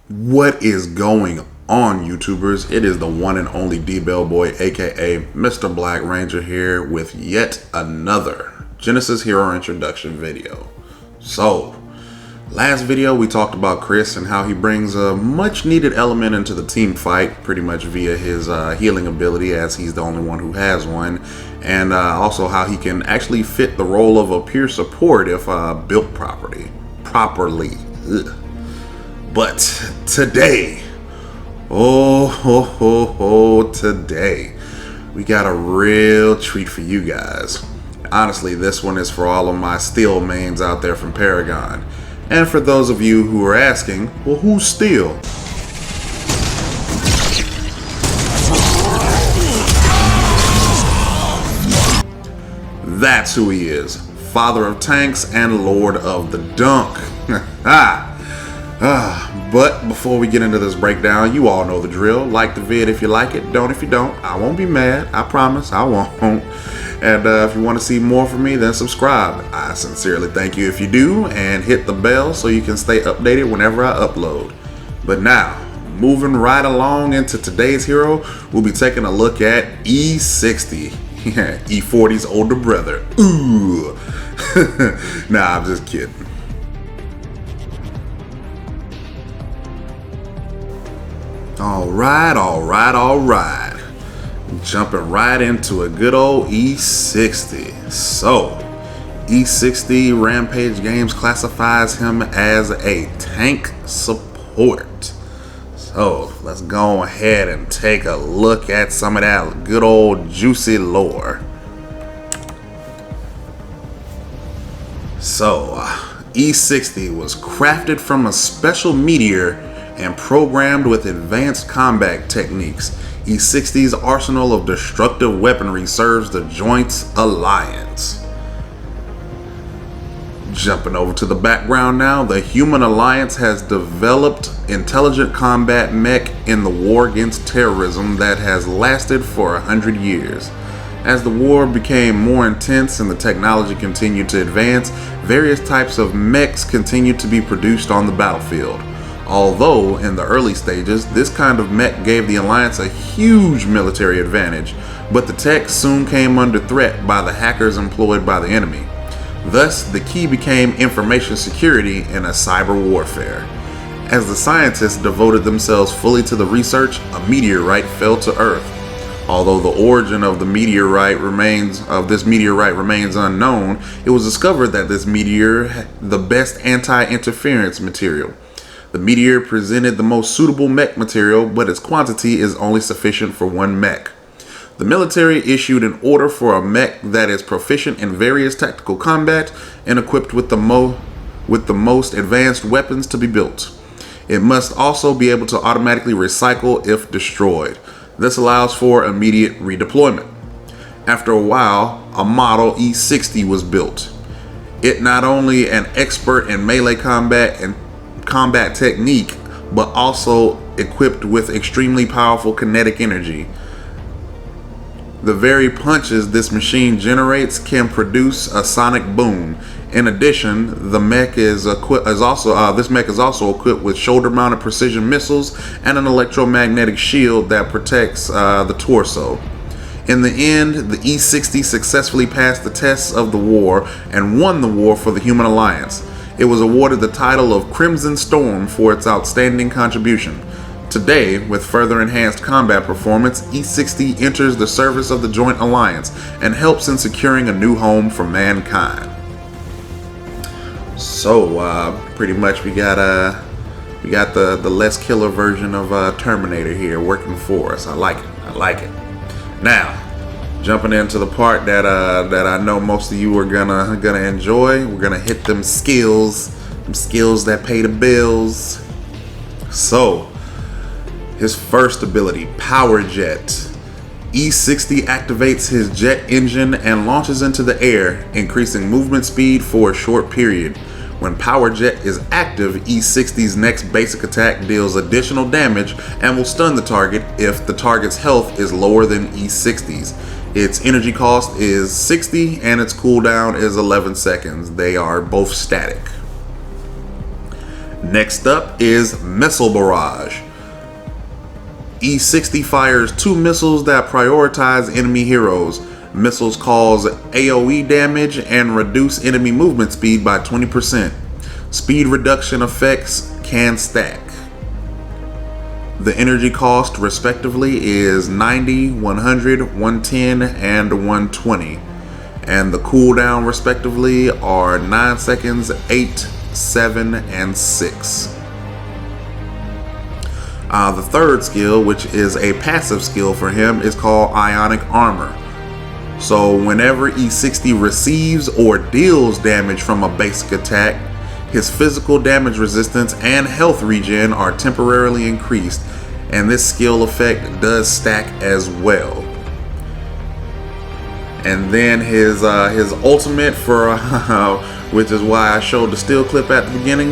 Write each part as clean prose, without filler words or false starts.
What is going on, YouTubers? It is the one and only D-Bellboy, aka Mr. Black Ranger, here with yet another Genesis Hero introduction video. So, last video we talked about Chris and how he brings a much needed element into the team fight, pretty much via his healing ability, as he's the only one who has one, and also how he can actually fit the role of a peer support if built properly. Ugh. But today, today, we got a real treat for you guys. Honestly, this one is for all of my Steel mains out there from Paragon. And for those of you who are asking, well, who's Steel? That's who he is. Father of tanks and Lord of the Dunk. But before we get into this breakdown, you all know the drill. Like the vid if you like it, don't if you don't. I won't be mad, I promise, I won't. And if you want to see more from me, then subscribe. I sincerely thank you if you do, and hit the bell so you can stay updated whenever I upload. But now, moving right along into today's hero, we'll be taking a look at E-60. E-40's older brother. Ooh. Nah, I'm just kidding. Alright. Jumping right into a good old E-60. So, E-60 Rampage Games classifies him as a tank support. So, let's go ahead and take a look at some of that good old juicy lore. So, E-60 was crafted from a special meteor and programmed with advanced combat techniques. E-60's arsenal of destructive weaponry serves the Joint Alliance. Jumping over to the background now, the Human Alliance has developed intelligent combat mech in the war against terrorism that has lasted for 100 years. As the war became more intense and the technology continued to advance, various types of mechs continued to be produced on the battlefield. Although, in the early stages, this kind of mech gave the Alliance a huge military advantage, but the tech soon came under threat by the hackers employed by the enemy. Thus, the key became information security in a cyber warfare. As the scientists devoted themselves fully to the research, a meteorite fell to Earth. Although the origin of this meteorite remains unknown, it was discovered that this meteor had the best anti-interference material. The meteor presented the most suitable mech material, but its quantity is only sufficient for one mech. The military issued an order for a mech that is proficient in various tactical combat and equipped with the most advanced weapons to be built. It must also be able to automatically recycle if destroyed. This allows for immediate redeployment. After a while, a model E-60 was built. It not only an expert in melee combat and combat technique, but also equipped with extremely powerful kinetic energy. The very punches this machine generates can produce a sonic boom. In addition, the mech is also equipped with shoulder-mounted precision missiles and an electromagnetic shield that protects the torso. In the end, the E-60 successfully passed the tests of the war and won the war for the Human Alliance. It was awarded the title of Crimson Storm for its outstanding contribution. Today, with further enhanced combat performance, E-60 enters the service of the Joint Alliance and helps in securing a new home for mankind. So, pretty much we got the less killer version of Terminator here working for us. I like it. Now, jumping into the part that I know most of you are gonna enjoy. We're gonna hit them skills that pay the bills. So, his first ability, Power Jet. E-60 activates his jet engine and launches into the air, increasing movement speed for a short period. When Power Jet is active, E-60's next basic attack deals additional damage and will stun the target if the target's health is lower than E-60's. Its energy cost is 60 and its cooldown is 11 seconds. They are both static. Next up is Missile Barrage. E-60 fires 2 missiles that prioritize enemy heroes. Missiles cause AoE damage and reduce enemy movement speed by 20%. Speed reduction effects can stack. The energy cost respectively is 90, 100, 110, and 120. And the cooldown respectively are 9 seconds, 8, 7, and 6. The third skill, which is a passive skill for him, is called Ionic Armor. So whenever E-60 receives or deals damage from a basic attack, his physical damage resistance and health regen are temporarily increased, and this skill effect does stack as well. And then his ultimate for which is why I showed the still clip at the beginning,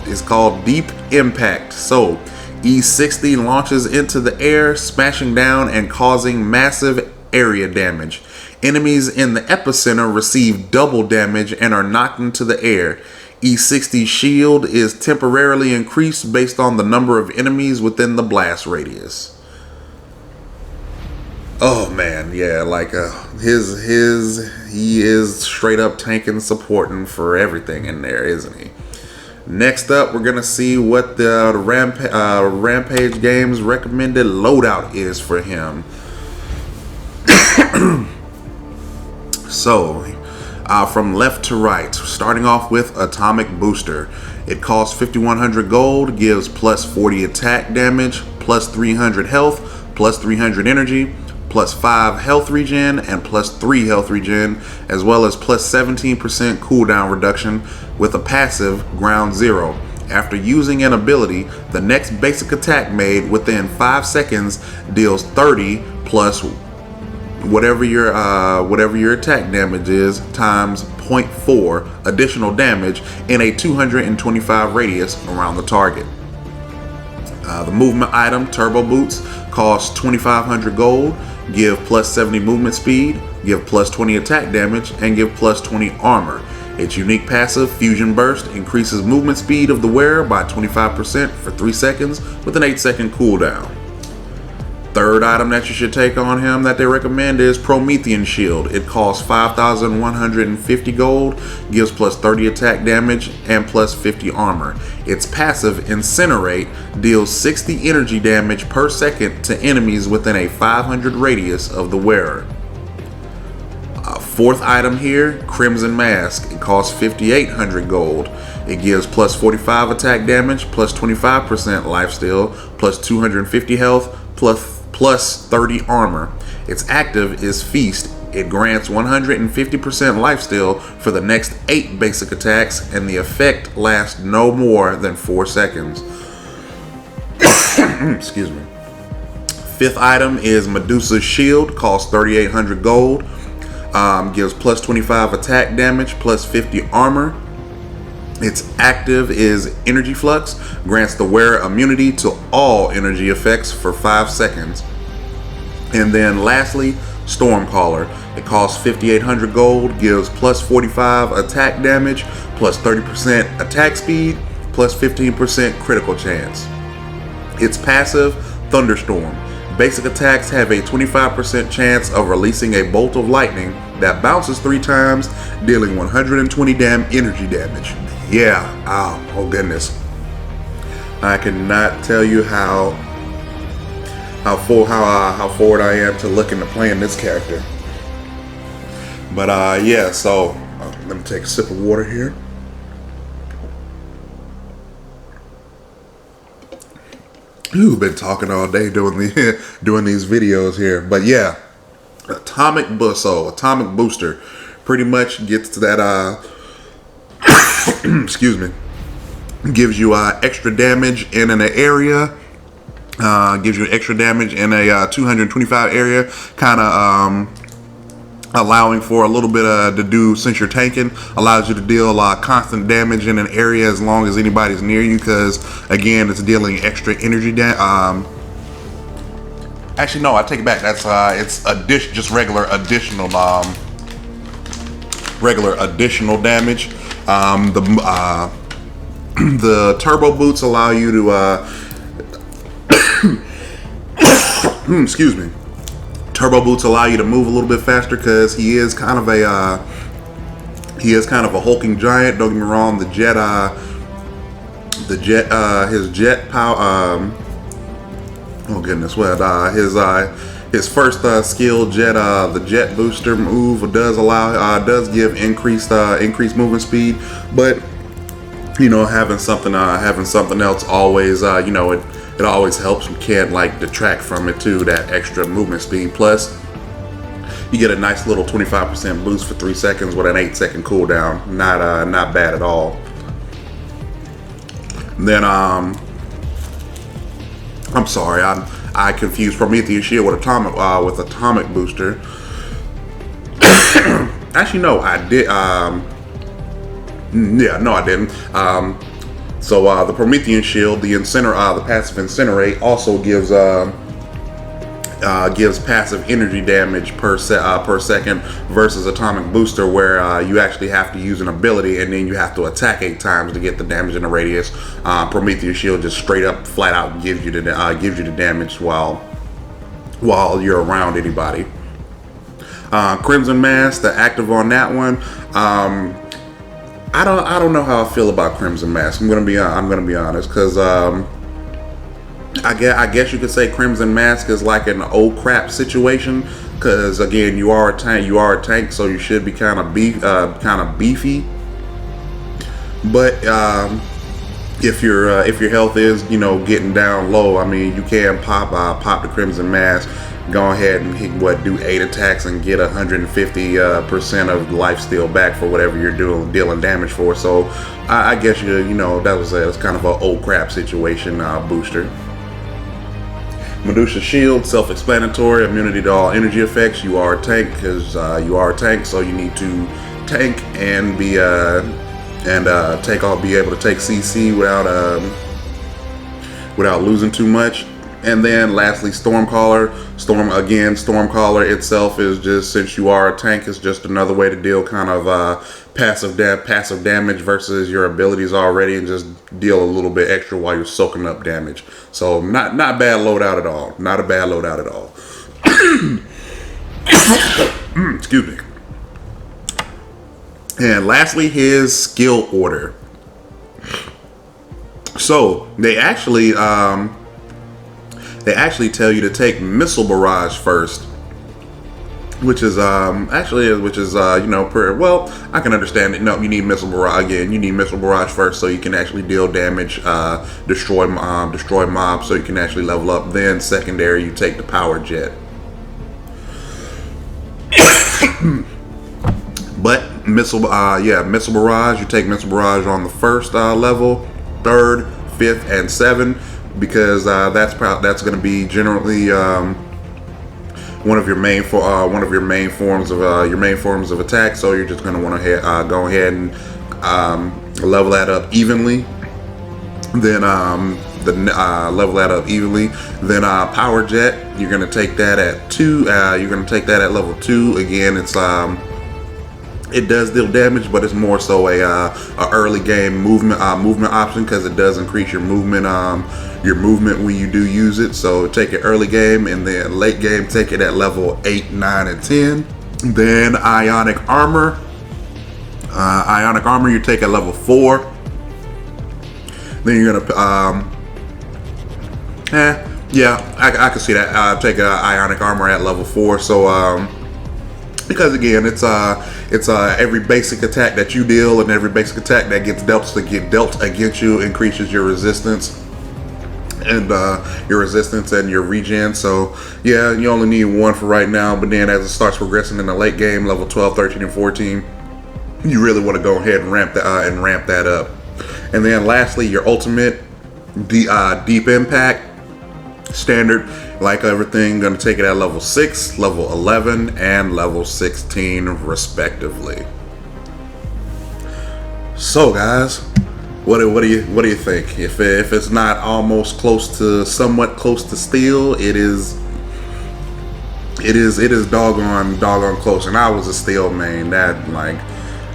is called Deep Impact. So E-60 launches into the air, smashing down and causing massive area damage. Enemies in the epicenter receive double damage and are knocked into the air. E-60's shield is temporarily increased based on the number of enemies within the blast radius. Oh man, yeah, like he is straight up tanking, supporting for everything in there, isn't he? Next up, we're gonna see what the Rampage Games recommended loadout is for him. So, from left to right, starting off with Atomic Booster. It costs 5,100 gold, gives plus 40 attack damage, plus 300 health, plus 300 energy, plus 5 health regen, and plus 3 health regen, as well as plus 17% cooldown reduction with a passive Ground Zero. After using an ability, the next basic attack made within 5 seconds deals 30 plus whatever your attack damage is times 0.4 additional damage in a 225 radius around the target. The movement item Turbo Boots costs 2,500 gold, give plus 70 movement speed, give plus 20 attack damage, and give plus 20 armor. Its unique passive, Fusion Burst, increases movement speed of the wearer by 25% for 3 seconds with an 8-second cooldown. Third item that you should take on him that they recommend is Promethean Shield. It costs 5,150 gold, gives plus 30 attack damage, and plus 50 armor. Its passive, Incinerate, deals 60 energy damage per second to enemies within a 500 radius of the wearer. Fourth item here, Crimson Mask. It costs 5,800 gold. It gives plus 45 attack damage, plus 25% lifesteal, plus 250 health, plus 30 armor. Its active is Feast. It grants 150% lifesteal for the next 8 basic attacks, and the effect lasts no more than 4 seconds. Excuse me. Fifth item is Medusa's Shield. Costs 3,800 gold. Gives plus 25 attack damage, plus 50 armor. Its active is Energy Flux, grants the wearer immunity to all energy effects for 5 seconds. And then lastly, Stormcaller. It costs 5,800 gold, gives plus 45 attack damage, plus 30% attack speed, plus 15% critical chance. Its passive, Thunderstorm. Basic attacks have a 25% chance of releasing a bolt of lightning that bounces 3 times, dealing 120 energy damage. Yeah, oh goodness. I cannot tell you how forward I am to looking to playing this character. But yeah, so let me take a sip of water here. You've been talking all day doing these videos here, but yeah, Atomic Booster pretty much gets to that excuse me, gives you extra damage in an area, gives you extra damage in a 225 area, kind of allowing for a little bit to do, since you're tanking, allows you to deal constant damage in an area as long as anybody's near you, because again, it's dealing extra energy damage. Actually, no, I take it back. That's it's just regular additional damage. The turbo boots allow you to excuse me. Turbo boots allow you to move a little bit faster because he is kind of a hulking giant. Don't get me wrong. His jet power. Oh goodness, well, his first skill jet, the jet booster move does give increased movement speed, but having something else always it always helps. You can't detract from it too, that extra movement speed. Plus, you get a nice little 25% boost for 3 seconds with an 8-second cooldown. Not bad at all. Then I'm sorry, I confused Prometheus shield with atomic booster. Actually, no, I did. Yeah, no, I didn't. So the Promethean shield, the passive incinerate, also gives passive energy damage per second versus atomic booster, where you actually have to use an ability and then you have to attack 8 times to get the damage in the radius. Prometheus shield just straight up, flat out gives you the damage while you're around anybody. Crimson Mask, the active on that one. I don't know how I feel about Crimson Mask. I'm gonna be honest, because I guess you could say Crimson Mask is like an oh crap situation, because again, you are a tank, so you should be kind of beefy. But if your health is getting down low, I mean, you can pop the Crimson Mask, go ahead and do 8 attacks and get 150% of life steal back for whatever you're dealing damage for. So I guess that's kind of a oh crap situation booster. Medusa shield, self-explanatory, immunity to all energy effects. You are a tank because you are a tank, so you need to tank and be able to take CC without losing too much. And then lastly, Stormcaller. Stormcaller itself is just, since you are a tank, it's just another way to deal kind of passive damage versus your abilities already, and just deal a little bit extra while you're soaking up damage. So not bad loadout at all. Not a bad loadout at all. Excuse me. And lastly, his skill order. So they actually tell you to take Missile Barrage first, which is pretty well. I can understand it. No, you need Missile Barrage again. You need Missile Barrage first, so you can actually deal damage, destroy mobs, so you can actually level up. Then secondary, you take the Power Jet. But Missile Barrage, you take Missile Barrage on the first level, 3rd, 5th, and 7. Because that's going to be generally one of your main forms of attack. So you're just going to want to go ahead and level that up evenly. Then level that up evenly. Then Power Jet, you're going to take that at 2. You're going to take that at level 2. Again, it does deal damage, but it's more so a early game movement option, because it does increase your movement when you do use it. So take it early game, and then late game take it at level 8, 9, and 10. Then Ionic Armor. You take at level 4. Then you're gonna I can see that. Take Ionic Armor at level 4. So because again, it's every basic attack that you deal and every basic attack that gets dealt against you increases your resistance and your regen. So yeah, you only need 1 for right now, but then as it starts progressing in the late game, level 12, 13, and 14, you really want to go ahead and ramp that up. And then lastly, your ultimate, Deep Impact. Standard, like everything, gonna take it at level 6, level 11, and level 16 respectively. So guys, what do you think? If it's not almost somewhat close to steel, it is doggone close. And I was a steel main. That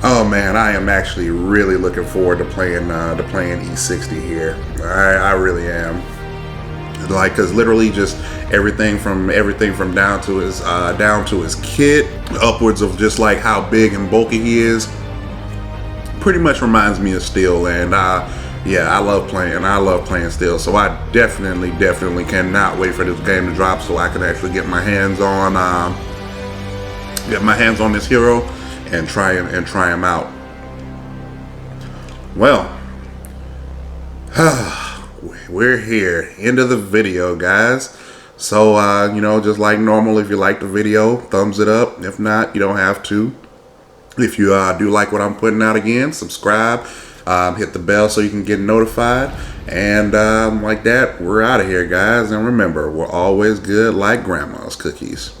Oh man, I am actually really looking forward to playing E-60 here. I really am. Like, cause literally just everything from down to his kit, upwards of just like how big and bulky he is, pretty much reminds me of Steel. And yeah, I love playing Steel. So I definitely cannot wait for this game to drop so I can actually get my hands on this hero and try him out. Well, we're here, end of the video, guys. So you know, just like normal, if you like the video, thumbs it up. If not, you don't have to. If you do like what I'm putting out, again, subscribe, hit the bell so you can get notified. And like that, we're out of here, guys. And remember, we're always good like grandma's cookies.